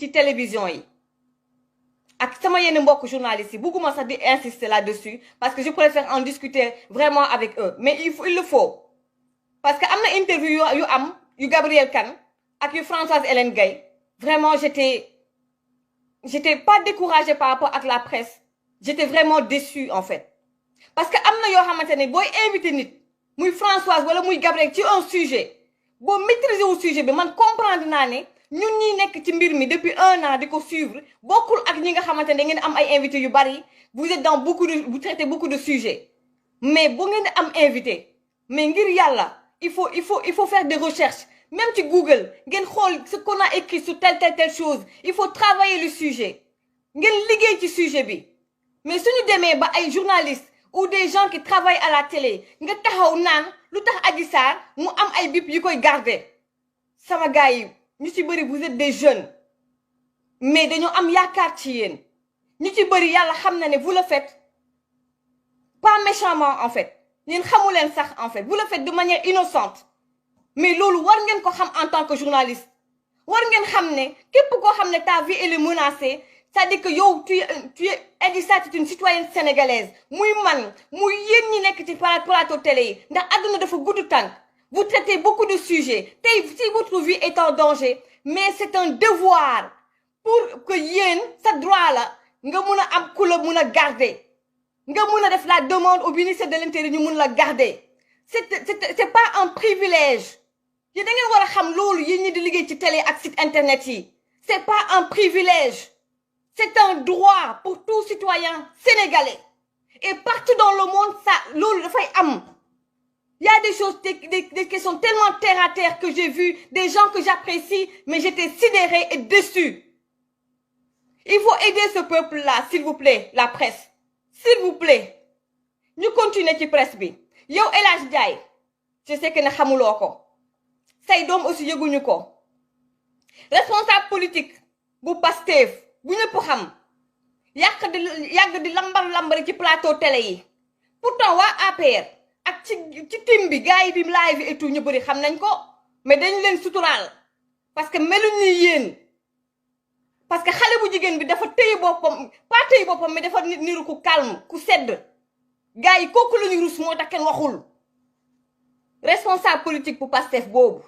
ci télévision yi ak sama yenn mbokk journalistes yi bugguma sax di insister là-dessus parce que je préfère en discuter vraiment avec eux mais il le faut parce que am na interview yu Gabrielle Kane ak yu Françoise Hélène Gaye vraiment j'étais pas découragée par rapport ak la presse j'étais vraiment déçue en fait parce que am na yoo xamante ne booy invité nit muy Françoise wala muy Gabrielle ci un sujet boo maîtriser wu sujet bi man comprendre naa ne ñun ñi nekk ci mbir mi depuis 1 an di ko suivre bokkul ak ñi nga xamante ne da ngeen am ay invités yu bari vous êtes dans vous traitez beaucoup de sujets mais bu ngeen am invité mais ngir yàlla il faut faire des recherches même ci Google ngeen xool ce qu'on a écrit sur telle chose il faut travailler le sujet ngeen liggéey ci sujet bi mais suñu demee ba ay journalistes ou des gens qui travaillent à la télé nga taxaw naan lu tax Adji Sarr mu am ay bip yu koy garder sama gars yi ñu ci bëri vous êtes des jeunes mais dañoo am yaakaar ci yéen ñu ci bëri yàlla xam na ne vous le faites pas méchamment en fait yéen xamu leen sax en fait vous le faites de manière innocente mais loolu war ngeen ko xam en tant que journaliste war ngeen xam ne képp koo xam ne ta vie elle est menacée c'est-à-dire que yow tu es Adji Sarr c'est une citoyenne sénégalaise muy man muy yéen ñi nekk ci plateau télé yi ndax àdduna dafa gudd tànk vous traitez beaucoup de sujets tey si votre vie est en danger mais c'est un devoir pour que yéen sa droit la nga mun a am ku la mun a garder nga mun a def la demande au ministère de l'Intérieur ñu mun la garder c'est pas un privilège yéen da ngeen war a xam loolu yéen ñi di liggéey ci télé ak site internet yi c'est pas un privilège c'est un droit pour tout citoyen sénégalais et partout dans le monde ça loolu dafay am il y a des choses des questions tellement terre à terre que j'ai vu des gens que j'apprécie mais j'étais sidérée et déçue il faut aider ce peuple-là s'il vous plaît la presse s'il vous plaît ñu continuer ci presse bi yow El Hadj Ndiaye je sais que ne xamuloo ko say doom aussi yëguñu ko responsable politique bu Pastef bu ñëpp xam yàgg di lambari ci plateau télé yi pourtant waa APR ak ci team bi gars yi bi live et tout ñu bëri xam nañ ko mais dañu leen suturaal parce que meluñ ni yéen parce que xale bu jigéen bi dafa téye boppam pas téye boppam mais dafa niru ku calme ku sedd gars yi kooku la ñu rus moo tax kenn waxul responsable politique bu Pastef boobu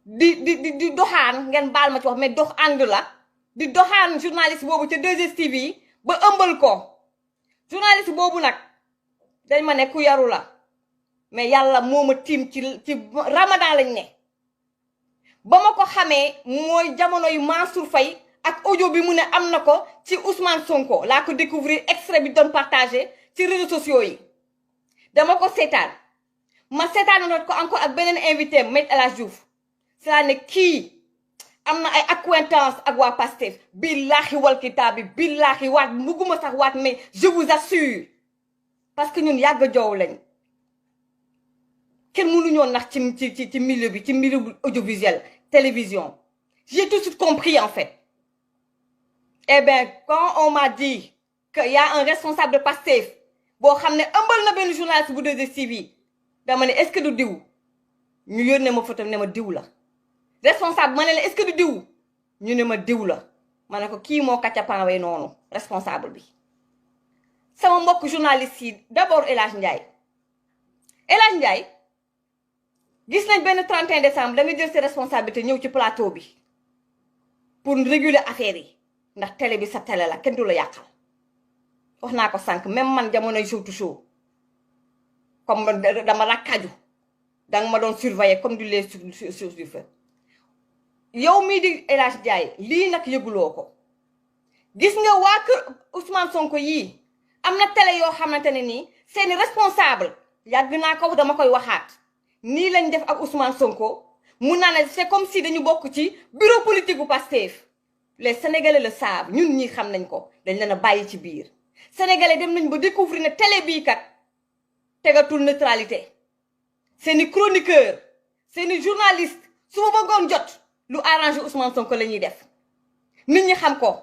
di doxaan ngeen baal ma ci wax mais dox ànd la di doxaan journaliste boobu ca 2STV yi ba ëmbal ko journaliste boobu nag dañ ma ne ku yaru la mais yàlla moo ma tiim ci Ramadan lañ ne ba ma ko xamee mooy jamono yu Mansour Faye ak audio bi mu ne am na ko ci Ousmane Sonko laa ko découvrir extrait bi doon partagé ci réseaux sociaux yi dama ko seetaan ma seetaanoon ko encore ak beneen invité Me El Hadji Diouf c'est ne kii am na ay accointance ak waa Pastef billaahi wal kitaabi billaahi waat mbuguma sax waat mais je vous assure parce que ñun yàgg joow lañ kenn mënuñoo nax ci milieu bi ci milieu audiovisuel télévision j'ai tout de suite compris en fait eh bien quand on m'a dit que y a un responsable de Pastef boo xam ne ëmbal na benn journaliste bu 2STV dama ne est-ce que du diw ñu yónnee ma photo ne ma diw la responsable ma ne la est-ce que du diw ñu ne ma diw la ma ne ko kii moo kaccapanwee noonu responsable bi sama mbokk journaliste yi d'abord El Hadj Ndiaye gis nañ benn 31 décembre da nga jël ses responsabilités ñëw ci plateau bi pour réguler affaire yi ndax télé bi sa télé la kenn du la yàqal wax naa ko sànq même man jamonoy show to show comme dama rakkaju danga ma doon surveiller comme du lait sur du feu yow mii di El Hadj Ndiaye lii nag yëguloo ko gis nga waa kër Ousmane Sonko yii am na télé yoo xamante ne nii seeni responsable yàgg naa ko dama koy waxaat nii lañ def ak Ousmane Sonko mun naa ne c'est comme si dañu bokk ci bureau politique bu Pastef les Sénégalais le savent ñun ñii xam nañ ko dañ leen a bàyyi ci biir Sénégalais dem nañ ba découvrir ne télé bii kat tegatul neutralité seeni chroniqueur seeni journaliste su ma bëggoon jot lu arrangé Ousmane Sonko la ñuy def nit ñi xam ko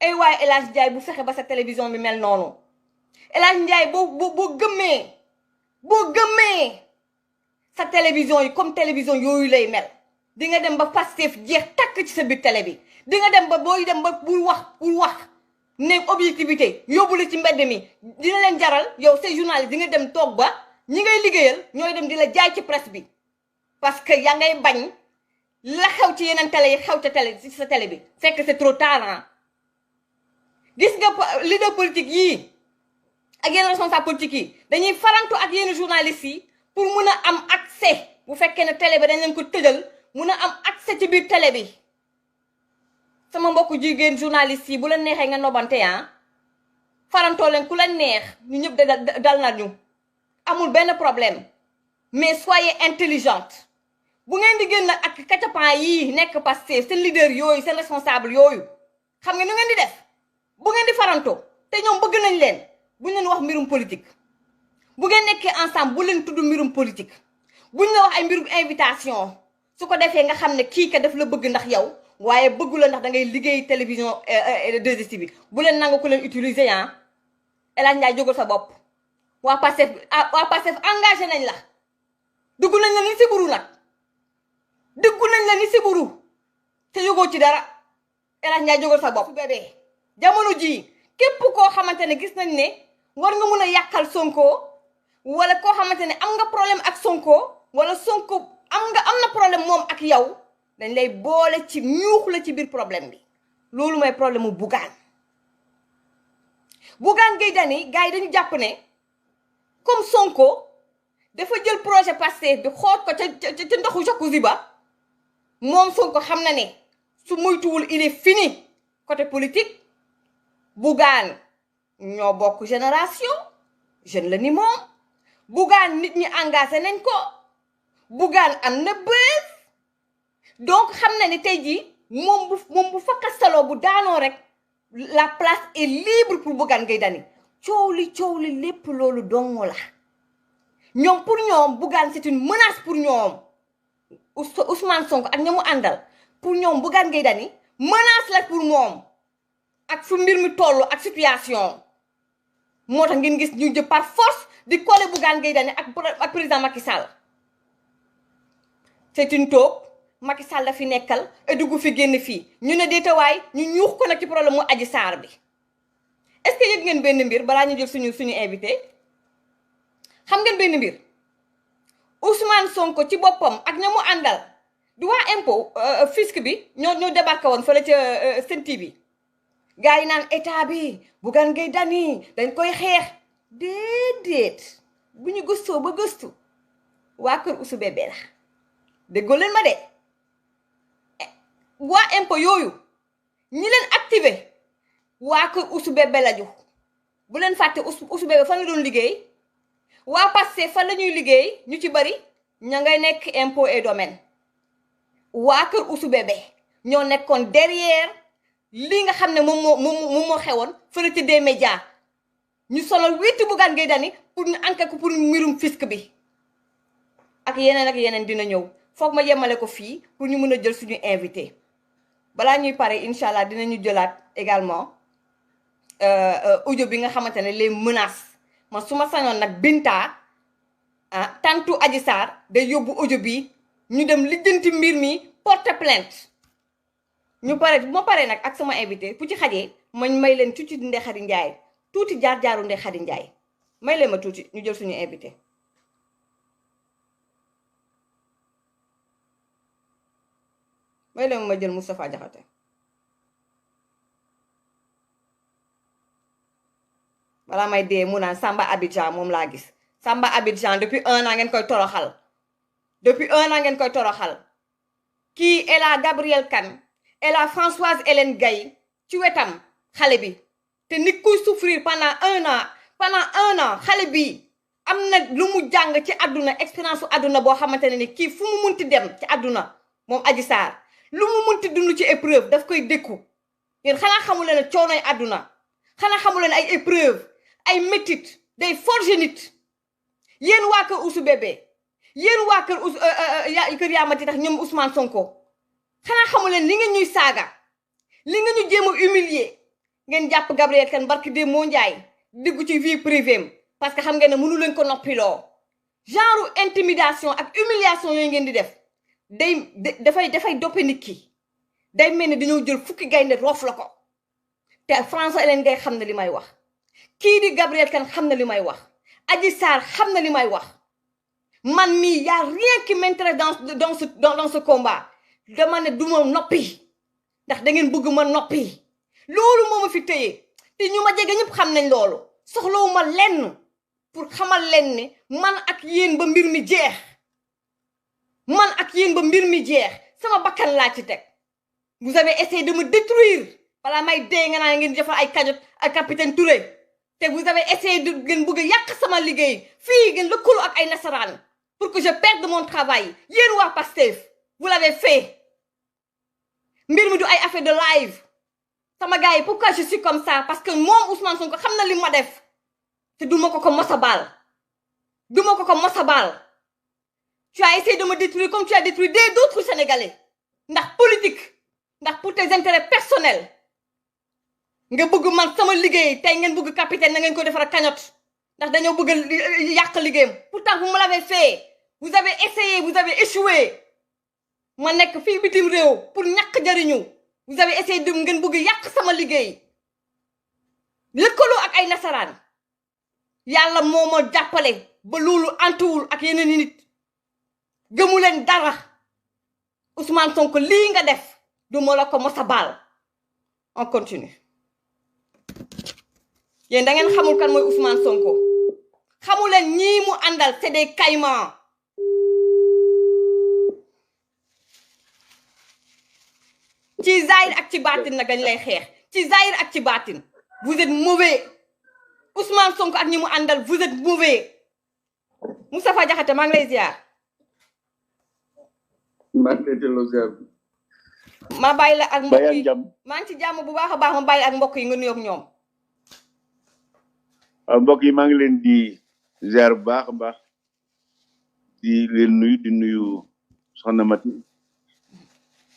ay waaye El Hadj Ndiaye bu fexe ba sa télévision bi mel noonu El Hadj Ndiaye boo gëmmee sa télévision yi comme télévision yooyu lay mel di nga dem ba Pastef jeex takk ci sa biir télé bi di nga dem ba booy dem ba bul wax ne objectivité yóbbu la ci mbedd mi dina leen jaral yow say journaliste di nga dem toog ba ñi ngay liggéeyal ñooy dem di la jaay ci presse bi parce que yaa ngay bañ la xew ci yeneen télé yi xew ca télé ci sa télé bi fekk c'est trop tard. Gis nga leader politique yii ak yenn responsable politique yi dañuy farantu ak yenn journalistes yi pour mun a am accès bu fekkee ne télé bi dañ leen ko tëjal mun a am accès ci biir télé bi. sama mbokku jigéen journalistes yi bu leen neexee nga nobante farantoo leen ku leen neex ñu ñëpp dal na ñu amul benn problème mais soyez intelligente bu ngeen di génn ak kacapan yii nekk Pastef seen leader yooyu seen responsable yooyu xam nga nu ngeen di def bu ngeen di farantoo te ñoom bëgg nañ leen bu ñu leen wax mbirum politique bu ngeen nekkee ensemble bu leen tudd mbirum politique bu ñu la wax ay mbirum invitation su ko defee nga xam ne kii ka daf la bëgg ndax yow waaye bëggu la ndax da ngay liggéey télévision 2STV bi bu leen nangu ko leen utiliser El Hadj Ndiaye jógal sa bopp waa Pastef engagé nañ la dugg nañ la ni siburu nag dugg nañ la ni siburu te yógoo ci dara El Hadj Ndiaye jógal sa bopp bébé jamono jii képp koo xamante ne gis nañ ne war nga mun a yàqal Sonko wala koo xamante ne am nga problème ak Sonko wala Sonko am na problème moom ak yow dañ lay boole ci ñuux la ci biir problème bi loolu mooy problème mu Bougane Gueye Dany gars yi dañu jàpp ne comme Sonko dafa jël projet Pastef bi xoot ko ca ndoxu jacuzzi ba moom Sonko xam na ne su moytuwul il est fini côté politique Bougane ñoo bokk génération jeune la ni moom Bougane nit ñi engagé nañ ko Bougane am na bës donc xam na ne tey jii moom bu fakkastaloo bu daanoo rek la place est libre pour Bougane Gueye Dany coow li lépp loolu dongo la ñoom pour ñoom Bougane c'est une menace pour ñoom Ousmane Sonko ak ña mu àndal pour ñoom Bougane Gueye Dany menace la pour moom ak fu mbir mi toll ak situation moo tax ngeen gis ñu jë par force di coller Bougane Gueye Dany ak président Macky Sall c'est une taupe Macky Sall la fi nekkal et dugg fi génn fii ñu ne déetawaay ñu ñuux ko nag ci problème mu Adji Sarr bi est-ce que yëg ngeen benn mbir balaa ñu jël suñu invité xam ngeen benn mbir Ousmane Sonko ci boppam ak ña mu àndal di waa impôt fisc bi ñoo débarqué woon fële ca Sen TV gars yi naan état bi Bougane Gueye Dany dañ koy xeex déedéet bu ñu gëstoo ba gëstu waa kër Ousou Bébé la déggoo leen ma de waa impôt yooyu ñi leen activé waa kër Ousou Bébé la ju bu leen fàtte Ousou Bébé fan la doon liggéey waa Pastef fan la ñuy liggéey ñu ci bari ña ngay nekk impôt et domaine waa kër Ousou Bébé ñoo nekkoon derrière li nga xam ne moom moo xewoon fële ci des médias ñu sonal witti Bougane Gueye Dany pour ñu enquête ko pour mbirum fisc bi ak yeneen dina ñëw foog ma yemale ko fii pour ñu mën a jël suñu invité balaa ñuy pare incha allah dinañu jëlaat également audio bi nga xamante ne les menaces man su ma sañoon nag Binta tantu Adji Sarr day yóbbu audio bi ñu dem lijjanti mbir mi porter plainte ñu pare bu ma paree nag ak sama invité fu ci xajee mañ may leen tuuti Ndeye Khady Ndiaye tuuti jaar-jaaru Ndeye Khady Ndiaye may leen ma tuuti ñu jël suñu invité. may leen ma jël Moustapha Diakhaté balaa may dee mu naan Samba Abidjan moom laa gis Samba Abidjan depuis 1 an ngeen koy toroxal kii est la Gabrielle Kane et la Françoise Hélène Gaye ci wetam xale bi te nit kuy souffrir pendant 1 an xale bi am na lu mu jàng ci àdduna expérience su àdduna boo xamante ne ni kii fu mu munti dem ci àdduna moom Adji Sarr lu mu munti dund ci épreuve daf koy dékku yéen xanaa xamu leen ne coonoy àdduna xanaa xamu leen ay épreuve ay métit day forger nit yéen waa kër Ousou Bébé yéen waa kër Yaamati tax ñoom Ousmane Sonko xanaa xamu leen li ngeen ñuy saaga li nga ñu jéem a humilier ngeen jàpp Gabrielle Kane barki de moo njaay diggu ci vie privée parce que xam ngeen ne mënu leen ko noppiloo genre intimidation ak humiliation yooyu ngeen di def dafay doppe nit ki day mel ni dañoo jël fukki gaynde roof la ko te François Hélène Gaye xam na li may wax kii di Gabrielle Kane xam na li may wax Adji Sarr xam na li may wax man mii y a rien qui m'intéresse dans ce combat dama ne du ma noppi ndax da ngeen bëgg ma noppi loolu moo ma fi téye te ñu ma jege ñëpp xam nañ loolu soxlawuma lenn pour xamal leen ne man ak yéen ba mbir mi jeex man ak yéen ba mbir mi jeex sama bakkan laa ci teg vous avez essayé de me détruire balaa may dee nga naan ngeen defal ay cagnotte ak capitaine Touré te vous avez essayé de ngeen bëgg a yàq sama liggéey fii ngeen lëkkaloo ak ay nasaraan pour que je perde mon travail yéen waa Pastef vous l'avez fait mbir mi du ay affaire de live sama gars yi pourquoi je suis comme ça parce que moom Ousmane Sonko xam na li ma def te du ma ko mos a baal du ma ko mos a baal tu as essayé de me détruire comme tu as détruit d'autres Sénégalais ndax politique ndax pour tes intérêts personnels nga bëgg man sama liggéey tey ngeen bëgg capitaine na ngeen ko defar cagnotte ndax dañoo bëgg yàq liggéeyam pourtant vous me l'avez fait vous avez essayé vous avez échoué ma nekk fii bitim réew pour ñàkk jariñu vous avez essayé de ngeen bëgg yàq sama liggéey lëkkaloo ak ay nasaraan yàlla moo ma jàppale ba loolu antuwul ak yeneen nit gëmu leen dara Ousmane Sonko lii nga def du ma la ko mos a baal on continue yéen da ngeen xamul kan mooy Ousmane Sonko xamul leen ñii mu àndal c'est des caïmans ci zahir ak ci baatin nag dañ lay xeex ci zahir ak ci baatin vous êtes mauvais Ousmane Sonko ak ñi mu àndal vous êtes mauvais Moustapha Diakhaté maa ngi lay ziar. ma bàyyi la ak mbokk yi maa ngi ci jàmm bu baax a baax ma bàyyi ak mbokk yi nga nuyoog ñoom. mbokk yi maa ngi leen di ziar bu baax a baax di leen nuyu soxna Mati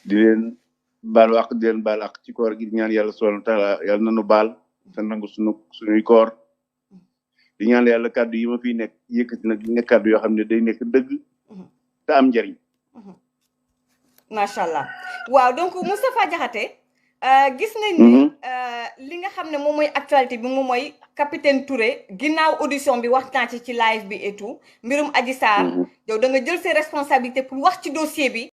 di leen baal wax di leen baal ak ci koor gi di ñaan yàlla subhanahu wa taala yàlla nanu baal te nangu suñuy koor di ñaan yàlla kàddu yi ma fiy nekk yëkkati nag nekk kàddu yoo xam ne day nekk dëgg te am njëriñ. macha allah waaw donc Moustapha Diakhaté gis nañ ni li nga xam ne moom mooy actualité bi moom mooy capitaine Touré ginnaaw audition bi wax naa ci live bi et tout mbirum Adji Sarr yow da nga jël ses responsabilités pour wax ci dossier bi